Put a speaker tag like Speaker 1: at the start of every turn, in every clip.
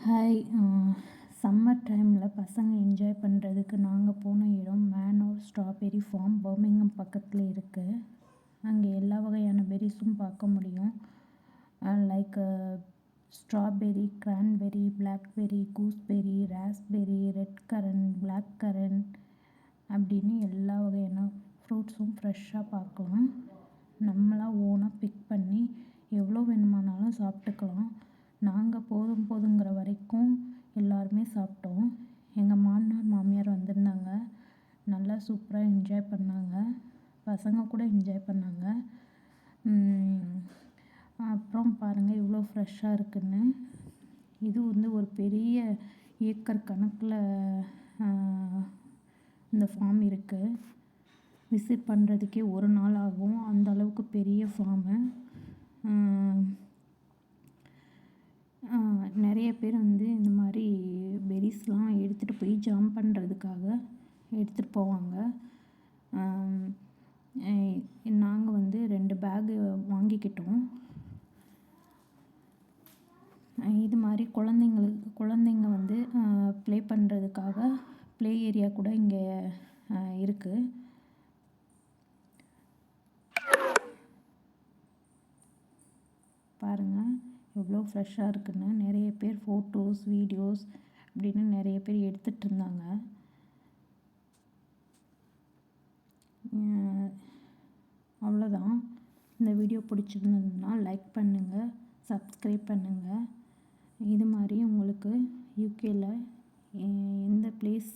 Speaker 1: Hi. Summer டைமில் பசங்க enjoy பண்ணுறதுக்கு நாங்கள் போன இடம் மேனோர் ஸ்ட்ராபெர்ரி ஃபார்ம் பர்மிங்ஹாம் பக்கத்தில் இருக்குது. அங்கே எல்லா வகையான பெர்ரிஸும் பார்க்க முடியும். Like strawberry, cranberry, blackberry, gooseberry, raspberry, red currant, black currant அப்படின்னு எல்லா வகையான ஃப்ரூட்ஸும் ஃப்ரெஷ்ஷாக பார்க்கலாம். நம்மளாக ஓனாக பிக் பண்ணி எவ்வளோ வேணுமானாலும் சாப்பிட்டுக்கலாம். நாங்கள் போதுங்கிற வரைக்கும் எல்லாருமே சாப்பிட்டோம். எங்கள் மாமனார் மாமியார் வந்திருந்தாங்க. நல்லா சூப்பராக என்ஜாய் பண்ணாங்க. பசங்க கூட என்ஜாய் பண்ணாங்க. அப்புறம் பாருங்கள் இவ்வளோ ஃப்ரெஷ்ஷாக இருக்குன்னு. இது ஒரு பெரிய ஏக்கர் கணக்கில் இந்த ஃபார்ம் இருக்குது. விசிட் பண்ணுறதுக்கே ஒரு நாள் ஆகும். அந்த அளவுக்கு பெரிய ஃபார்மு. நிறைய பேர் இந்த மாதிரி பெர்ரிஸ்லாம் எடுத்துகிட்டு போய் ஜாம் பண்ணுறதுக்காக எடுத்துகிட்டு போவாங்க. நாங்கள் 2 பேகு வாங்கிக்கிட்டோம். இது மாதிரி குழந்தைங்க ப்ளே பண்ணுறதுக்காக ப்ளே ஏரியா கூட இங்கே இருக்குது. பாருங்கள் எவ்வளோ ஃப்ரெஷ்ஷாக இருக்குன்னு. நிறைய பேர் ஃபோட்டோஸ், வீடியோஸ் அப்படின்னு நிறைய பேர் எடுத்துகிட்டு இருந்தாங்க. அவ்வளோதான். இந்த வீடியோ பிடிச்சிருந்ததுன்னா லைக் பண்ணுங்கள், சப்ஸ்கிரைப் பண்ணுங்கள். இது மாதிரி உங்களுக்கு யூகேயில் எந்த பிளேஸ்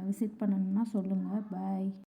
Speaker 1: விசிட் பண்ணணுன்னா சொல்லுங்கள். பாய்.